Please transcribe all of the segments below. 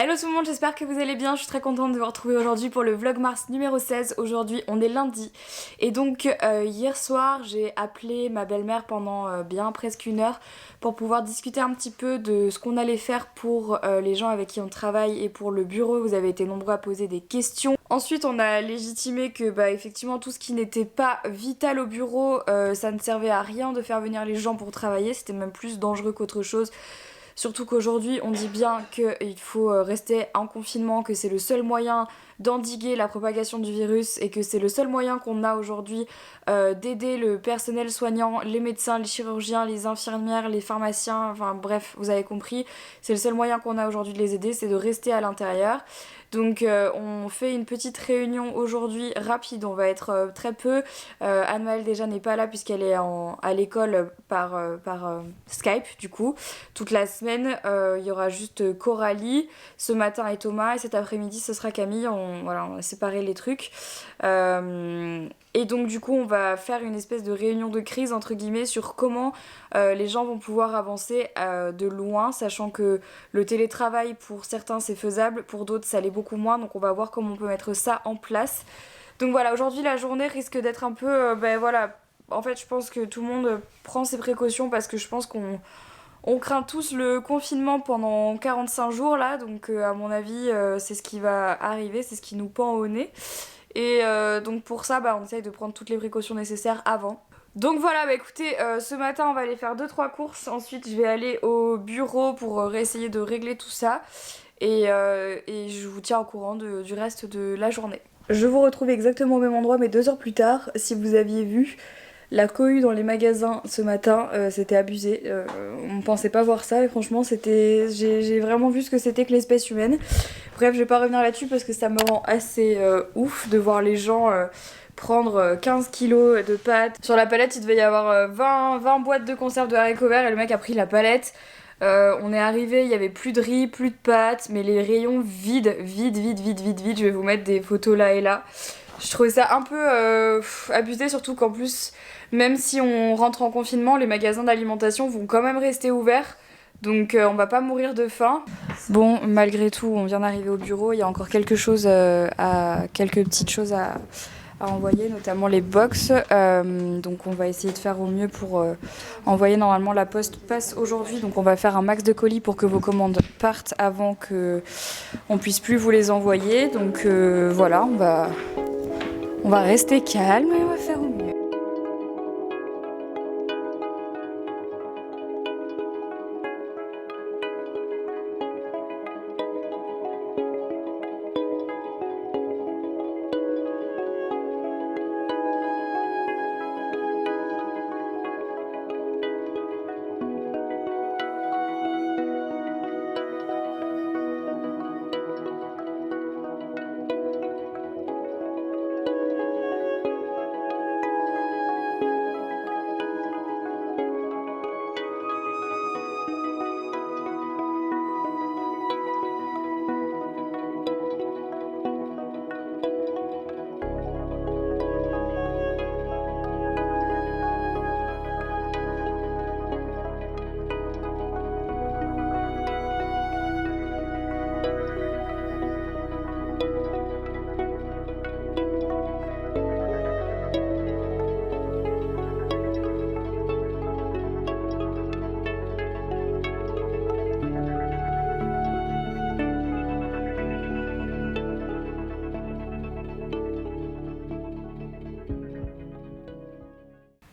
Hello tout le monde, j'espère que vous allez bien, je suis très contente de vous retrouver aujourd'hui pour le vlog mars numéro 16. Aujourd'hui on est lundi et donc hier soir j'ai appelé ma belle-mère pendant bien presque une heure pour pouvoir discuter un petit peu de ce qu'on allait faire pour les gens avec qui on travaille et pour le bureau. Vous avez été nombreux à poser des questions. Ensuite on a légitimé que effectivement tout ce qui n'était pas vital au bureau ça ne servait à rien de faire venir les gens pour travailler, c'était même plus dangereux qu'autre chose. Surtout qu'aujourd'hui, on dit bien qu'il faut rester en confinement, que c'est le seul moyen d'endiguer la propagation du virus et que c'est le seul moyen qu'on a aujourd'hui d'aider le personnel soignant, les médecins, les chirurgiens, les infirmières, les pharmaciens, enfin bref, vous avez compris. C'est le seul moyen qu'on a aujourd'hui de les aider, c'est de rester à l'intérieur. Donc on fait une petite réunion aujourd'hui rapide, on va être très peu. Anne-Maëlle déjà n'est pas là puisqu'elle est à l'école par Skype du coup. Toute la semaine, il y aura juste Coralie, ce matin et Thomas, et cet après-midi ce sera Camille. On a séparé les trucs. Et donc du coup on va faire une espèce de réunion de crise entre guillemets sur comment les gens vont pouvoir avancer de loin, sachant que le télétravail pour certains c'est faisable, pour d'autres ça l'est beaucoup moins, donc on va voir comment on peut mettre ça en place. Donc voilà, aujourd'hui la journée risque d'être un peu, voilà, en fait je pense que tout le monde prend ses précautions parce que je pense qu'on craint tous le confinement pendant 45 jours là, donc à mon avis c'est ce qui va arriver, c'est ce qui nous pend au nez. Et donc pour ça, on essaye de prendre toutes les précautions nécessaires avant. Donc voilà, écoutez, ce matin on va aller faire 2-3 courses, ensuite je vais aller au bureau pour essayer de régler tout ça. Et je vous tiens au courant du reste de la journée. Je vous retrouve exactement au même endroit mais 2 heures plus tard. Si vous aviez vu la cohue dans les magasins ce matin, c'était abusé. On pensait pas voir ça et franchement j'ai vraiment vu ce que c'était que l'espèce humaine. Bref, je vais pas revenir là-dessus parce que ça me rend assez ouf de voir les gens prendre 15 kilos de pâtes. Sur la palette, il devait y avoir 20 boîtes de conserve de haricots verts et le mec a pris la palette. On est arrivé, il y avait plus de riz, plus de pâtes, mais les rayons vides. Je vais vous mettre des photos là et là. Je trouvais ça un peu abusé, surtout qu'en plus, même si on rentre en confinement, les magasins d'alimentation vont quand même rester ouverts. Donc on va pas mourir de faim. Bon, malgré tout, on vient d'arriver au bureau, il y a encore quelques petites choses à envoyer, notamment les box. Donc on va essayer de faire au mieux pour envoyer. Normalement la poste passe aujourd'hui, donc on va faire un max de colis pour que vos commandes partent avant qu'on puisse plus vous les envoyer. Donc voilà, on va rester calme et on va faire au mieux.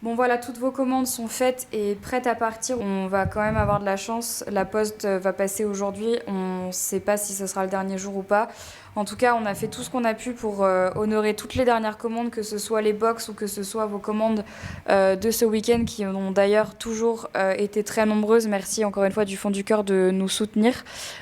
Bon voilà, toutes vos commandes sont faites et prêtes à partir. On va quand même avoir de la chance. La poste va passer aujourd'hui. On ne sait pas si ce sera le dernier jour ou pas. En tout cas, on a fait tout ce qu'on a pu pour honorer toutes les dernières commandes, que ce soit les box ou que ce soit vos commandes de ce week-end qui ont d'ailleurs toujours été très nombreuses. Merci encore une fois du fond du cœur de nous soutenir.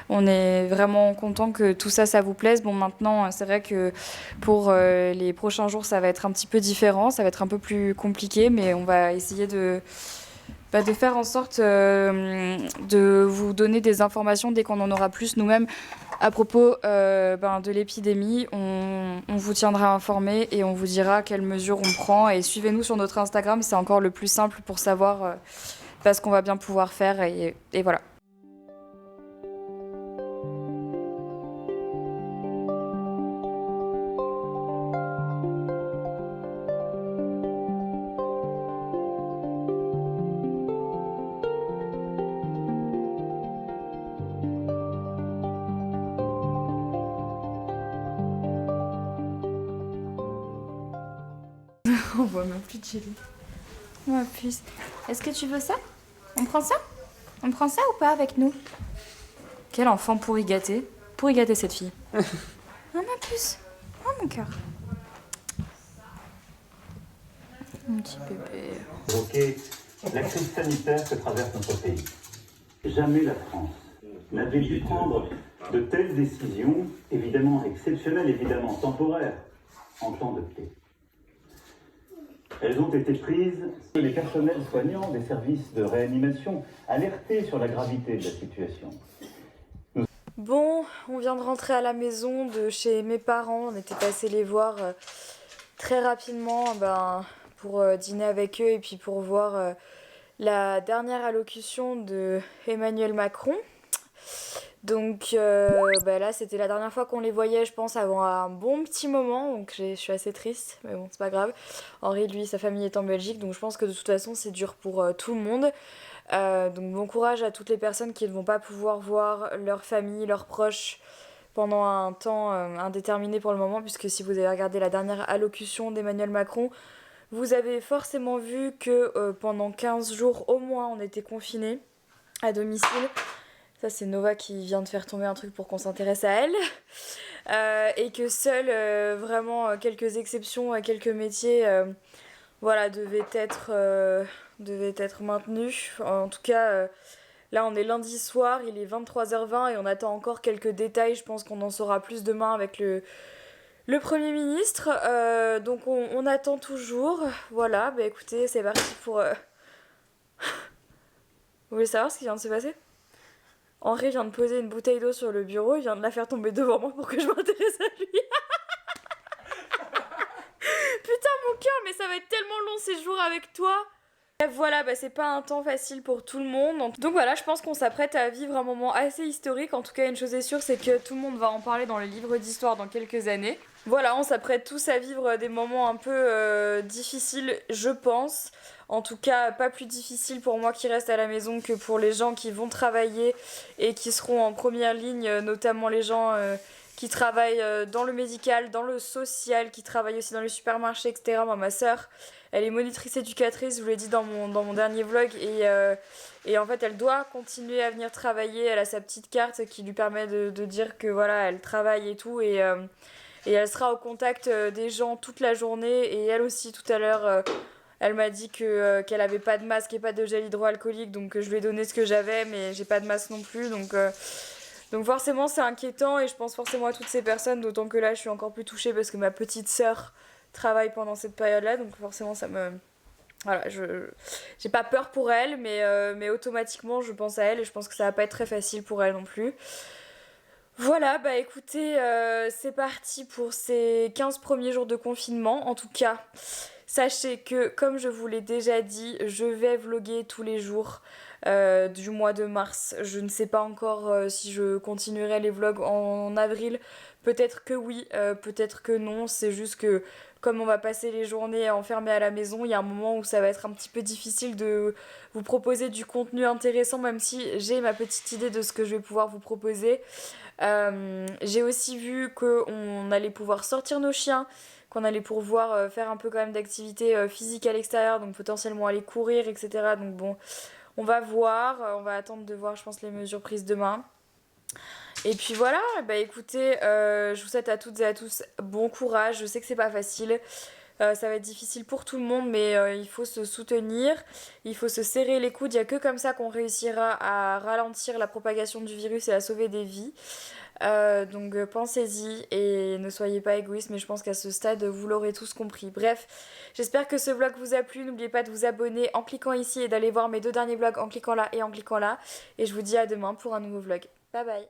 On est vraiment content que tout ça, ça vous plaise. Bon, maintenant, c'est vrai que pour les prochains jours, ça va être un petit peu différent. Ça va être un peu plus compliqué, mais on va essayer de faire en sorte de vous donner des informations dès qu'on en aura plus nous-mêmes à propos de l'épidémie. On vous tiendra informé et on vous dira quelles mesures on prend. Et suivez-nous sur notre Instagram, c'est encore le plus simple pour savoir ce qu'on va bien pouvoir faire. Et voilà. On voit même plus de jelly. Ma puce. Est-ce que tu veux ça? On prend ça? On prend ça ou pas avec nous? Quel enfant pourri gâté. Pourri gâté cette fille. Oh ma puce. Oh mon cœur. Mon petit bébé. Évoquer la crise sanitaire que traverse notre pays. Jamais la France n'avait dû prendre de telles décisions, évidemment exceptionnelles, évidemment temporaires, en temps de paix. Elles ont été prises par les personnels soignants des services de réanimation, alertés sur la gravité de la situation. Bon, on vient de rentrer à la maison de chez mes parents. On était passé les voir très rapidement pour dîner avec eux et puis pour voir la dernière allocution de Emmanuel Macron. Donc là, c'était la dernière fois qu'on les voyait, je pense, avant un bon petit moment. Donc je suis assez triste, mais bon, c'est pas grave. Henri, lui, sa famille est en Belgique, donc je pense que de toute façon, c'est dur pour tout le monde. Donc bon courage à toutes les personnes qui ne vont pas pouvoir voir leur famille, leurs proches pendant un temps indéterminé pour le moment, puisque si vous avez regardé la dernière allocution d'Emmanuel Macron, vous avez forcément vu que pendant 15 jours au moins, on était confinés à domicile. Ça, c'est Nova qui vient de faire tomber un truc pour qu'on s'intéresse à elle. Et que seuls vraiment quelques exceptions à quelques métiers devaient être maintenus. En tout cas, là, on est lundi soir, il est 23h20 et on attend encore quelques détails. Je pense qu'on en saura plus demain avec le Premier ministre. Donc, on attend toujours. Voilà, écoutez, c'est parti pour... Vous voulez savoir ce qui vient de se passer ? Henri vient de poser une bouteille d'eau sur le bureau, il vient de la faire tomber devant moi pour que je m'intéresse à lui. Putain mon cœur, mais ça va être tellement long ces jours avec toi. Bref, voilà, c'est pas un temps facile pour tout le monde. Donc voilà, je pense qu'on s'apprête à vivre un moment assez historique. En tout cas, une chose est sûre, c'est que tout le monde va en parler dans les livres d'histoire dans quelques années. Voilà, on s'apprête tous à vivre des moments un peu difficiles, je pense. En tout cas, pas plus difficile pour moi qui reste à la maison que pour les gens qui vont travailler et qui seront en première ligne, notamment les gens qui travaillent dans le médical, dans le social, qui travaillent aussi dans les supermarchés, etc. Moi, ma sœur, elle est monitrice éducatrice, je vous l'ai dit dans mon dernier vlog, et en fait, elle doit continuer à venir travailler. Elle a sa petite carte qui lui permet de dire que voilà, elle travaille et tout, et elle sera au contact des gens toute la journée. Et elle aussi, tout à l'heure... Elle m'a dit qu'elle avait pas de masque et pas de gel hydroalcoolique, donc je lui ai donné ce que j'avais, mais j'ai pas de masque non plus, donc forcément c'est inquiétant et je pense forcément à toutes ces personnes, d'autant que là je suis encore plus touchée parce que ma petite sœur travaille pendant cette période-là, donc forcément ça me... Voilà, j'ai pas peur pour elle, mais automatiquement je pense à elle et je pense que ça va pas être très facile pour elle non plus. Voilà, écoutez, c'est parti pour ces 15 premiers jours de confinement, en tout cas... Sachez que, comme je vous l'ai déjà dit, je vais vlogger tous les jours du mois de mars. Je ne sais pas encore si je continuerai les vlogs en avril. Peut-être que oui, peut-être que non. C'est juste que, comme on va passer les journées enfermées à la maison, il y a un moment où ça va être un petit peu difficile de vous proposer du contenu intéressant, même si j'ai ma petite idée de ce que je vais pouvoir vous proposer. J'ai aussi vu qu'on allait pouvoir sortir nos chiens, qu'on allait pouvoir faire un peu quand même d'activité physique à l'extérieur, donc potentiellement aller courir, etc. Donc bon, on va voir, on va attendre de voir, je pense, les mesures prises demain. Et puis voilà, écoutez, je vous souhaite à toutes et à tous bon courage. Je sais que c'est pas facile, ça va être difficile pour tout le monde, mais il faut se soutenir, il faut se serrer les coudes. Il n'y a que comme ça qu'on réussira à ralentir la propagation du virus et à sauver des vies. Donc pensez-y et ne soyez pas égoïstes, mais je pense qu'à ce stade vous l'aurez tous compris. Bref, j'espère que ce vlog vous a plu. N'oubliez pas de vous abonner en cliquant ici et d'aller voir mes 2 derniers vlogs en cliquant là et en cliquant là. Et je vous dis à demain pour un nouveau vlog. Bye bye.